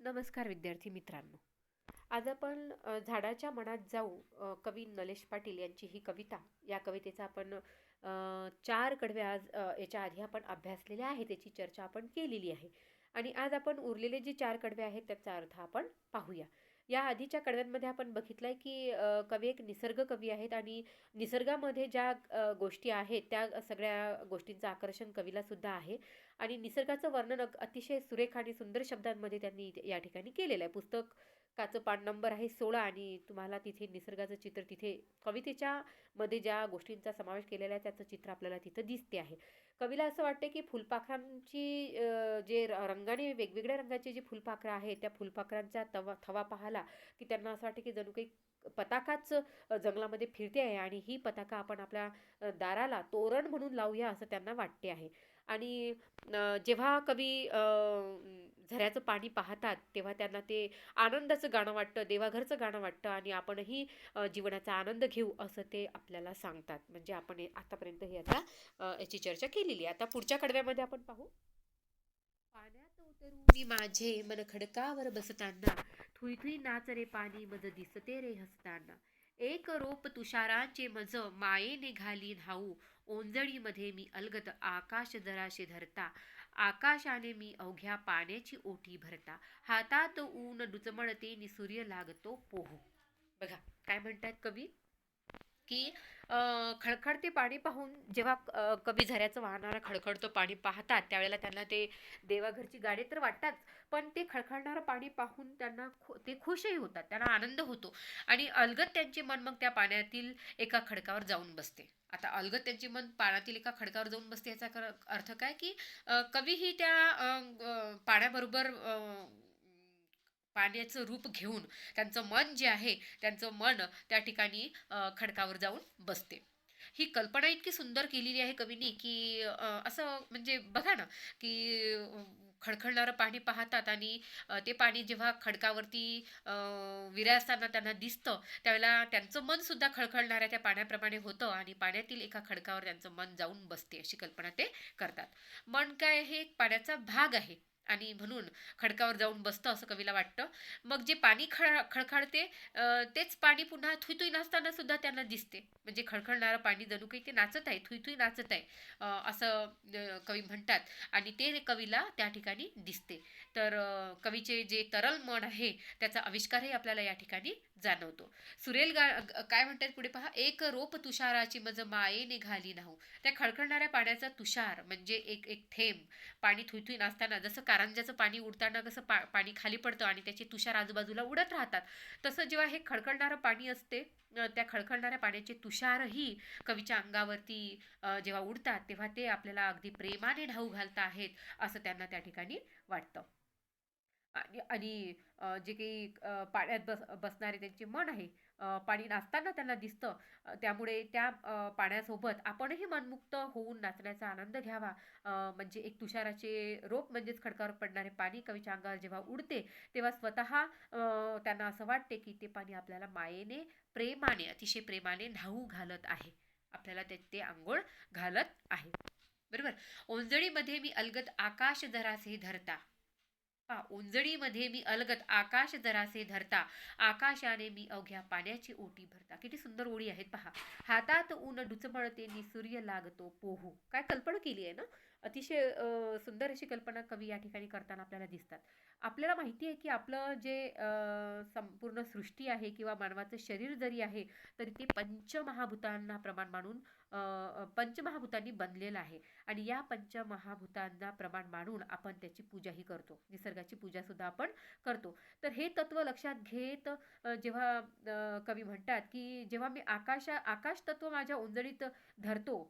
नमस्कार विद्यार्थी मित्रांनो. आज आपण झाडाच्या मनात जाऊ कवी नलेश पाटील यांची ही कविता. या कवितेचा आपण चार कडवे आज याच्या आधी आपण अभ्यासलेले आहे, त्याची चर्चा आपण केलेली आहे. आणि आज आपण उरलेले जे चार कडवे आहेत त्याचा अर्थ आपण पाहूया. या आधीच्या कडव्यांमध्ये आपण बघितलंय की कवी एक निसर्ग कवी आहेत आणि निसर्गामध्ये ज्या गोष्टी आहेत त्या सगळ्या गोष्टींचं आकर्षण कवीला सुद्धा आहे. आणि निसर्गाचं वर्णन अतिशय सुरेख आणि सुंदर शब्दांमध्ये त्यांनी या ठिकाणी केलेलं आहे. पुस्तकाचं पान नंबर आहे 16 आणि तुम्हाला तिथे निसर्गाचं चित्र, तिथे कवितेच्या मध्ये ज्या गोष्टींचा समावेश केलेला आहे त्याचं चित्र आपल्याला तिथं दिसते आहे. कवीला असं वाटतं की फुलपाखरांची जे रंगाने वेगवेगळ्या रंगाचे जे फुलपाखरं आहेत त्या फुलपाखरांचा थवा पाहिला की त्यांना असं वाटतं की जणू काही पताकाच जंगलामध्ये फिरते आहे आणि ही पताका आपण आपल्या दाराला तोरण म्हणून लावूया असं त्यांना वाटते आहे. आणि जेव्हा कवी झऱ्याचं पाणी पाहतात तेव्हा त्यांना ते आनंदाचं गाणं वाटतं, देवाघरचं गाणं वाटतं आणि आपणही जीवनाचा आनंद घेऊ असं ते आपल्याला सांगतात. म्हणजे आपण आतापर्यंत ही आता याची चर्चा केलेली आहे. आता पुढच्या कडव्यामध्ये आपण पाहू. पाण्यात उतरुनी माझे मन खडकावर बसताना, थुई थुई नाच रे पाणी मज दिसते रे हसताना. एक रोप तुषाराचे मज मायेने घाली न्हाऊ, ओंजळीमध्ये मी अलगद आकाश जराशे धरता. आकाशाने मी अवघ्या पाण्याची ओटी भरता. हातात ऊन डुचमळते नि सूर्य लागतो पोहू. बघा काय म्हणतात कवी की खळखळते पाणी पाहून जेव्हा कवी झऱ्याचं वाहणारं खळखळतं पाणी पाहतात त्यावेळेला त्यांना ते देवाघरची गाडी तर वाटतात, पण ते खळखळणारं पाणी पाहून त्यांना ते खुशही होतात, त्यांना आनंद होतो. आणि अलगद त्यांचे मन मग त्या पाण्यातील एका खडकावर जाऊन बसते. आता अलगद त्यांचे मन पाण्यातील एका खडकावर जाऊन बसते याचा अर्थ काय की कवीही त्या पाण्याबरोबर पाण्याचं रूप घेऊन त्यांचं मन जे आहे त्यांचं मन त्या ठिकाणी खडकावर जाऊन बसते. ही कल्पना इतकी सुंदर केलेली आहे कवीनी की असं म्हणजे बघा ना की खळखळणारं पाणी पाहतात आणि ते पाणी जेव्हा खडकावरती विराजताना त्यांना दिसतं त्यावेळेला त्यांचं मन सुद्धा खळखळणाऱ्या त्या पाण्याप्रमाणे होतं आणि पाण्यातील एका खडकावर त्यांचं मन जाऊन बसते अशी कल्पना ते करतात. मन काय हे एक पाण्याचा भाग आहे आणि म्हणून खडकावर जाऊन बसतं असं कवीला वाटतं. मग जे पाणी खळखळते तेच पाणी पुन्हा थुई नाचताना सुद्धा त्यांना दिसते. म्हणजे खळखळणारं पाणी जणू काही ते नाचत आहे, थुई नाचत आहे असं कवी म्हणतात आणि ते कवीला त्या ठिकाणी दिसते. तर कवीचे जे तरल मन आहे त्याचा आविष्कारही आपल्याला या ठिकाणी जाणवतो. सुरेल काय म्हणतात पुढे पहा. एक रोप तुषाराची मज मायेने घाली नाहू. त्या खळखळणाऱ्या पाण्याचा तुषार म्हणजे एक एक थेंब पाणी थुई नाचताना जसं कारंजाचं पाणी उडताना कसं पाणी खाली पडतं आणि त्याचे तुषार आजूबाजूला उडत राहतात, तसं जेव्हा हे खळखळणारं पाणी असते त्या खळखळणाऱ्या पाण्याचे तुषारही कवीच्या अंगावरती जेव्हा उडतात तेव्हा ते आपल्याला अगदी प्रेमाने ढाऊ घालत आहेत असं त्यांना त्या ठिकाणी वाटतं. आणि जे काही पाण्यात बसणारे त्यांचे मन आहे, पाणी नाचताना त्यांना दिसतं, त्यामुळे त्या पाण्यासोबत आपणही मनमुक्त होऊन नाचण्याचा आनंद घ्यावा. म्हणजे एक तुषाराचे रोप म्हणजेच खडकावर पडणारे पाणी कवीच्या अंगावर जेव्हा उडते तेव्हा स्वतः त्यांना असं वाटते की ते पाणी आपल्याला मायेने प्रेमाने अतिशय प्रेमाने न्हाऊ घालत आहे, आपल्याला ते आंघोळ घालत आहे. बरोबर. ओंजळीमध्ये मी अलगद आकाश जरासे धरता. ओंजळीमध्ये मी अलगद आकाश जरासे धरता. आकाशाने मी अवघ्या पाण्याची ओटी भरता. किती सुंदर ओळी आहेत पहा. हातात ऊन डुचमळते नि सूर्य लागतो पोहू. काय कल्पना केली आहे ना. अतिशय सुंदर अशी कल्पना कवी या ठिकाणी करताना आपल्याला दिसतात. आपल्याला माहिती आहे की आपलं जे संपूर्ण सृष्टी आहे किंवा मानवाचं शरीर जरी आहे तरी ते पंचमहाभूतांना प्रमाण मानून पंचमहाभूतांनी बनलेलं आहे आणि या पंचमहाभूतांना प्रमाण मानून आपण त्याची पूजाही करतो. निसर्गाची पूजा सुद्धा आपण करतो. तर हे तत्व लक्षात घेत जेव्हा कवी म्हणतात की जेव्हा मी आकाश तत्व माझ्या ओंजळीत धरतो,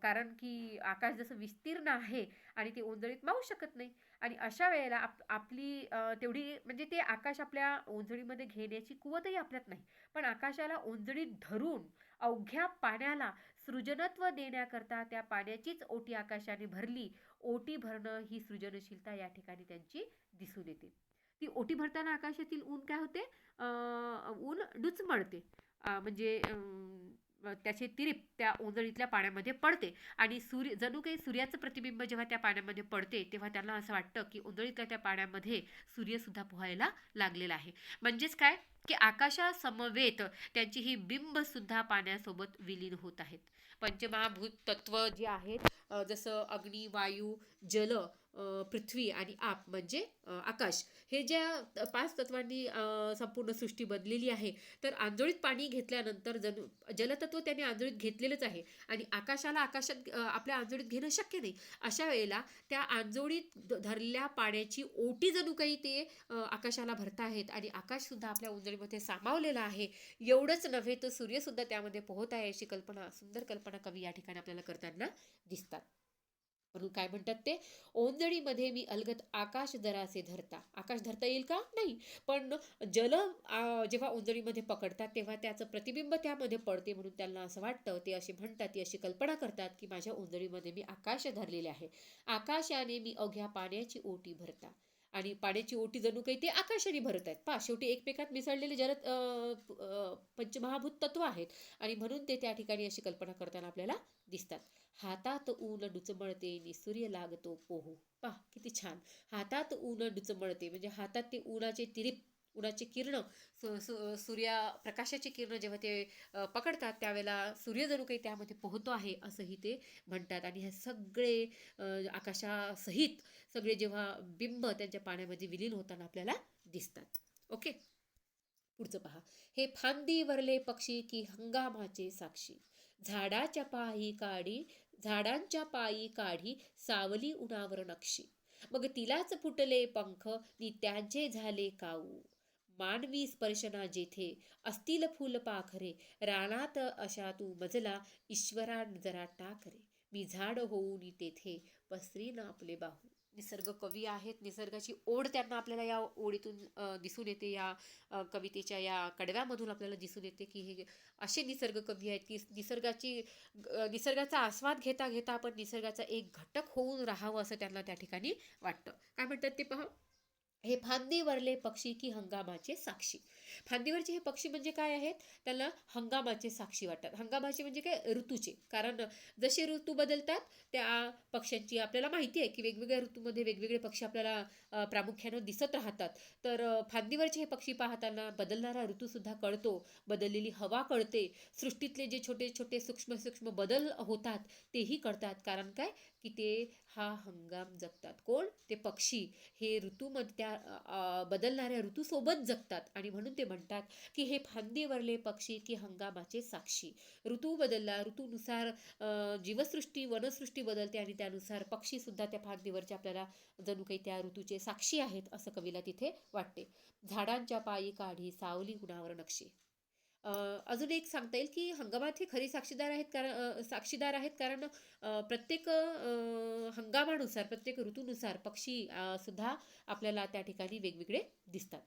कारण की आकाश जसं विस्तीर्ण आहे आणि ते ओंजळीत मावू शकत नाही आणि अशा वेळेला आपली तेवढी म्हणजे ते आकाश आपल्या ओंजळीमध्ये घेण्याची कुवतही आपल्यात नाही, पण आकाशाला ओंजळीत धरून अवघ्या पाण्याला सृजनत्व देण्याकरता त्या पाण्याचीच ओटी आकाशाने भरली. ओटी भरणं ही सृजनशीलता या ठिकाणी त्यांची दिसून येते. ती ओटी भरताना आकाशातील ऊन काय होते, ऊन डुचमळते. म्हणजे त्याचे तिरीप त्या ओंजळीतल्या पाण्यामध्ये पडते आणि जणू काही सूर्याचं प्रतिबिंब जेव्हा त्या पाण्यामध्ये पडते तेव्हा त्यांना असं वाटतं की ओंजळीतल्या त्या पाण्यामध्ये सूर्यसुद्धा पोहायला लागलेला आहे. म्हणजेच काय, की आकाशासमवेत त्यांची ही बिंब सुद्धा पाण्यासोबत विलीन होत आहेत. पंचमहाभूत तत्व जे आहेत, जसं अग्नी, वायू, जल, पृथ्वी आणि आप म्हणजे आकाश, हे ज्या 5 तत्वांनी संपूर्ण सृष्टी बनलेली आहे. तर आंधळीत पाणी घेतल्यानंतर जलतत्व त्याने आंधळीत घेतलेलंच आहे आणि आकाशाला आकाशात आपल्या आंधळीत घेणं शक्य नाही. अशा वेळेला त्या आंधळीत धरलेल्या पाण्याची ओटी जणू काही ते आकाशाला भरताहेत आणि आकाश सुद्धा आपल्या ओंजळीमध्ये सामावलेला आहे. एवढंच नव्हे तर सूर्यसुद्धा त्यामध्ये पोहत आहे, अशी कल्पना, सुंदर कल्पना कवी या ठिकाणी आपल्याला करताना दिसतात. म्हणून काय म्हणतात ते, ओंजळीमध्ये मी अलगद आकाश जरासे धरता. आकाश धरता येईल का? नाही. पण जल जेव्हा ओंजळीमध्ये पकडतात तेव्हा त्याचं प्रतिबिंब त्यामध्ये पडते, म्हणून त्यांना असं वाटतं, ते असे म्हणतात, ती अशी कल्पना करतात की माझ्या ओंजळीमध्ये मी आकाश धरलेले आहे. आकाशाने मी अवघ्या पाण्याची ओटी भरता. आणि पाण्याची ओटी जणू काही ते आकाशाने भरत आहेत. पहा, शेवटी एकमेकात मिसळलेले पंचमहाभूत तत्व आहेत आणि म्हणून ते त्या ठिकाणी अशी कल्पना करताना आपल्याला दिसतात. हातात ऊन डुचमळते नि सूर्य लागतो पोहू. पहा किती छान. हातात ऊन डुचमळते म्हणजे हातात ते उन्हाचे तिरीप, उन्हाचे किरण, सूर्यप्रकाशाची किरण जेव्हा ते पकडतात त्यावेळेला सूर्य जणू काही त्यामध्ये पोहतो आहे असंही ते म्हणतात. आणि हे सगळे आकाशासहित सगळे जेव्हा बिंब त्यांच्या पाण्यामध्ये विलीन होताना आपल्याला दिसतात. ओके, पुढचं पहा. हे फांदी वरले पक्षी की हंगामाचे साक्षी, झाडाच्या पायी काढी झाडांच्या पायी काढी सावली उन्हावर नक्षी. मग तिलाच फुटले पंख नि त्यांचे झाले काऊ, मानवी स्पर्शना जेथे असतील फुल पाखरे, रानात अशा तू मजला ईश्वरा जरा टाकरे, मी झाड होऊन तेथे पसरीन आपले बाहू. निसर्ग कवी आहेत, निसर्गाची ओढ त्यांना आपल्याला या ओढीतून दिसून येते, या कवितेच्या या कडव्यामधून आपल्याला दिसून येते की हे असे निसर्ग कवी आहेत की निसर्गाचा आस्वाद घेता घेता आपण निसर्गाचा एक घटक होऊन राहावं असं त्यांना त्या ठिकाणी वाटतं. काय म्हणतात ते पहा. हे फांदीवरले पक्षी की हंगामाचे साक्षी. फांदीवरचे हे पक्षी म्हणजे काय आहेत, त्याला हंगामाचे साक्षी वाटतात. हंगामाचे म्हणजे काय, ऋतूचे. कारण जसे ऋतू बदलतात त्या पक्ष्यांची आपल्याला माहिती आहे की वेगवेगळ्या ऋतूमध्ये वेगवेगळे पक्षी आपल्याला प्रामुख्यानं दिसत राहतात. तर फांदीवरचे हे पक्षी पाहताना बदलणारा ऋतूसुद्धा कळतो, बदललेली हवा कळते, सृष्टीतले जे छोटे छोटे सूक्ष्म सूक्ष्म बदल होतात तेही कळतात. कारण काय, की ते हा हंगाम जगतात. कोण, ते पक्षी हे ऋतूमध्ये त्या बदलणाऱ्या ऋतूसोबत जगतात आणि म्हणून ते म्हणतात की हे फांदीवरले पक्षी की हंगामाचे साक्षी. ऋतू बदलला, ऋतूनुसार जीवसृष्टी, वनसृष्टी बदलते आणि त्यानुसार पक्षी सुद्धा त्या फांदीवरचे आपल्याला जणू काही त्या ऋतूचे साक्षी आहेत असं कवीला तिथे वाटते. झाडांच्या पायी काढी सावली उन्हावर नक्षी. अजून एक सांगता येईल की हंगामात हे खरी साक्षीदार आहेत कारण प्रत्येक हंगामानुसार, प्रत्येक ऋतूनुसार पक्षी सुद्धा आपल्याला त्या ठिकाणी वेगवेगळे दिसतात.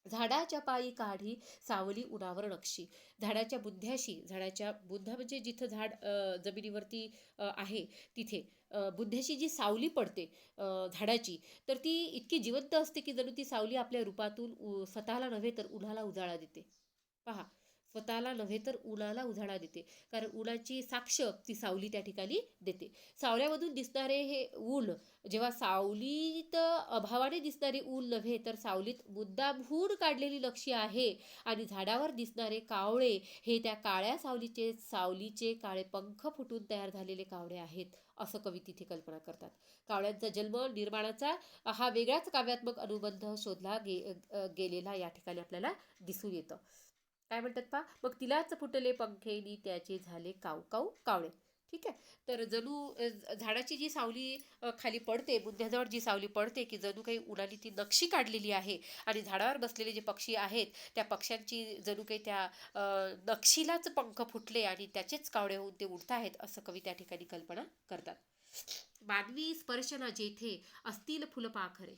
झाडाच्या पायी काढी सावली उन्हावर नक्षी. झाडाच्या बुंध्याशी, झाडाच्या बुंधा म्हणजे जिथं झाड जमिनीवरती आहे तिथे बुंध्याशी जी सावली पडते झाडाची, तर ती इतकी जिवंत असते की जणू ती सावली आपल्या रूपातून स्वतःला नव्हे तर उन्हाला उजाळा देते. पहा, स्वतःला नव्हे तर उन्हाला उजाळा देते, कारण उन्हाची साक्ष ती सावली त्या ठिकाणी देते. सावल्यामधून दिसणारे हे ऊन, जेव्हा सावलीत अभावाने दिसणारे ऊन नव्हे तर सावलीत मुद्दामहून काढलेली लक्ष्य आहे आणि झाडावर दिसणारे कावळे हे त्या काळ्या सावलीचे काळे पंख फुटून तयार झालेले कावळे आहेत असं कवी तिथे कल्पना करतात. कावळ्यांचा जन्म निर्माणाचा हा वेगळाच काव्यात्मक अनुबंध शोधला गेलेला या ठिकाणी आपल्याला दिसून येतं. काय म्हणतात पहा, मग तिलाच फुटले पंखेनी त्याचे झाले काऊ काऊ कावळे. ठीक आहे. तर जणू झाडाची जी सावली खाली पडते, बुंध्याजवळ जी सावली पडते की जणू काही उन्हाने ती नक्षी काढलेली आहे आणि झाडावर बसलेले जे पक्षी आहेत त्या पक्ष्यांची जणू काही त्या नक्षीलाच पंख फुटले आणि त्याचेच कावळे होऊन ते उडत आहेत असं कवी त्या ठिकाणी कल्पना करतात. मानवी स्पर्शना जेथे असतील फुलपाखरे,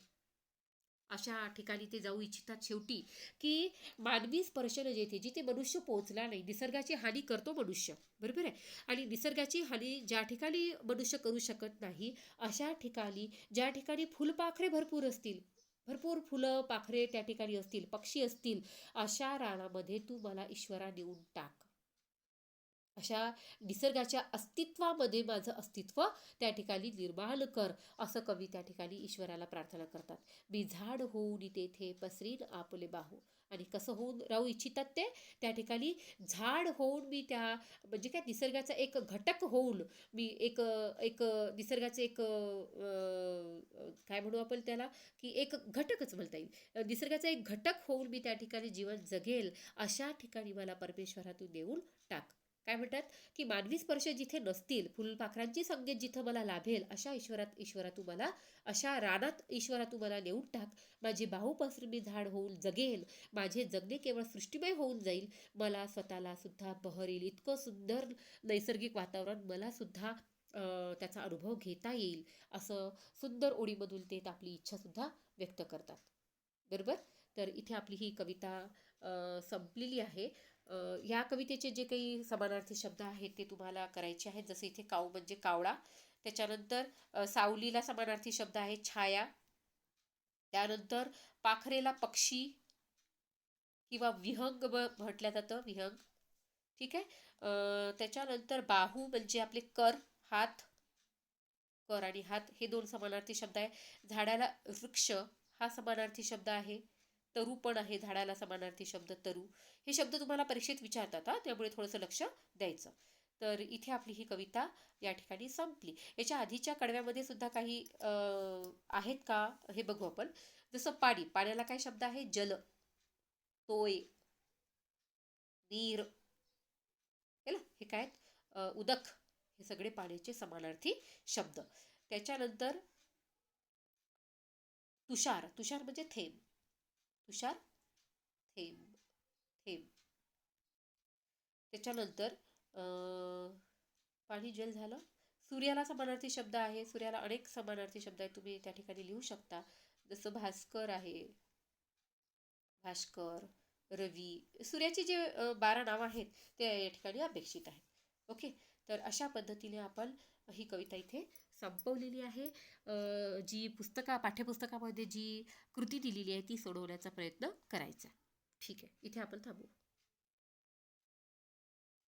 अशा ठिकाणी ते जाऊ इच्छितात शेवटी की मानवी स्पर्शन जेथे, जिथे मनुष्य पोहोचला नाही. निसर्गाची हानी करतो मनुष्य, बरोबर आहे, आणि निसर्गाची हानी ज्या ठिकाणी मनुष्य करू शकत नाही अशा ठिकाणी, ज्या ठिकाणी फुलपाखरे भरपूर असतील, भरपूर फुलं पाखरे त्या ठिकाणी असतील, पक्षी असतील, अशा रानामध्ये तू मला ईश्वरा नेऊन टाक. अशा निसर्गाच्या अस्तित्वामध्ये माझं अस्तित्व त्या ठिकाणी निर्माण कर, असं कवी त्या ठिकाणी ईश्वराला प्रार्थना करतात. मी झाड होऊन तेथे पसरीन आपले बाहू. आणि कसं होऊन राहू इच्छितात ते? त्या ठिकाणी झाड होऊन मी त्या, म्हणजे काय, निसर्गाचा एक घटक होऊन मी एक एक निसर्गाचे एक काय म्हणू आपण त्याला, की एक घटकच म्हणता येईल. निसर्गाचा एक घटक होऊन मी त्या ठिकाणी जीवन जगेल, अशा ठिकाणी मला परमेश्वरा तू देऊन टाक. काय म्हणतात, की मानवी स्पर्श जिथे नसतील, फुलपाखरांची संगत जिथं मला लाभेल, अशा ईश्वरा तू मला, अशा रानात ईश्वरा तू मला नेऊन टाक. माझी बाहू पसरून मी झाड होऊन जगेल. माझे जगणे केवळ सृष्टीमय होऊन जाईल. मला स्वतःला सुद्धा बहरेल इतकं सुंदर नैसर्गिक वातावरण मला सुद्धा त्याचा अनुभव घेता येईल, असं सुंदर ओळीमधून ते आपली इच्छा सुद्धा व्यक्त करतात. बरोबर. तर इथे आपली ही कविता संपलेली आहे. ह्या कवितेचे जे काही समानार्थी शब्द आहेत ते तुम्हाला करायचे आहेत. जसे इथे काऊ म्हणजे कावळा, त्याच्यानंतर सावलीला समानार्थी शब्द आहे छाया, त्यानंतर पाखरेला पक्षी किंवा विहंग म्हटलं जातं, विहंग. ठीक आहे. त्याच्यानंतर बाहू म्हणजे आपले कर, हात. कर आणि हात हे दोन समानार्थी शब्द आहे. झाडाला वृक्ष हा समानार्थी शब्द आहे. तरु पण आहे झाडाला समानार्थी शब्द, तरु. हे शब्द तुम्हाला परीक्षेत विचारतात हा, त्यामुळे थोडंसं लक्ष द्यायचं. तर इथे आपली ही कविता या ठिकाणी संपली. याच्या आधीच्या कडव्यामध्ये सुद्धा काही आहेत का हे बघू आपण. जसं पाणी, पाण्याला काय शब्द आहे? जल, तोय, नीर, हे ना, हे काय आहेत? उदक. हे सगळे पाण्याचे समानार्थी शब्द. त्याच्यानंतर तुषार, तुषार म्हणजे थेंब, तुषार, थेंब, थेंब. त्याच्यानंतर पाणी, जल झालं. सूर्याला समानार्थी शब्द आहे. सूर्याला अनेक समानार्थी शब्द आहेत, तुम्ही त्या ठिकाणी लिहू शकता. जसं भास्कर आहे, भास्कर, रवी. सूर्याची जे 12 नावं आहेत ते या ठिकाणी अपेक्षित आहेत. ओके. तर अशा पद्धतीने आपण ही कविता इथे संपवलेली आहे. जी पाठ्यपुस्तकामध्ये जी कृती दिलेली आहे ती सोडवण्याचा प्रयत्न करायचा. ठीक आहे, इथे आपण थांबू.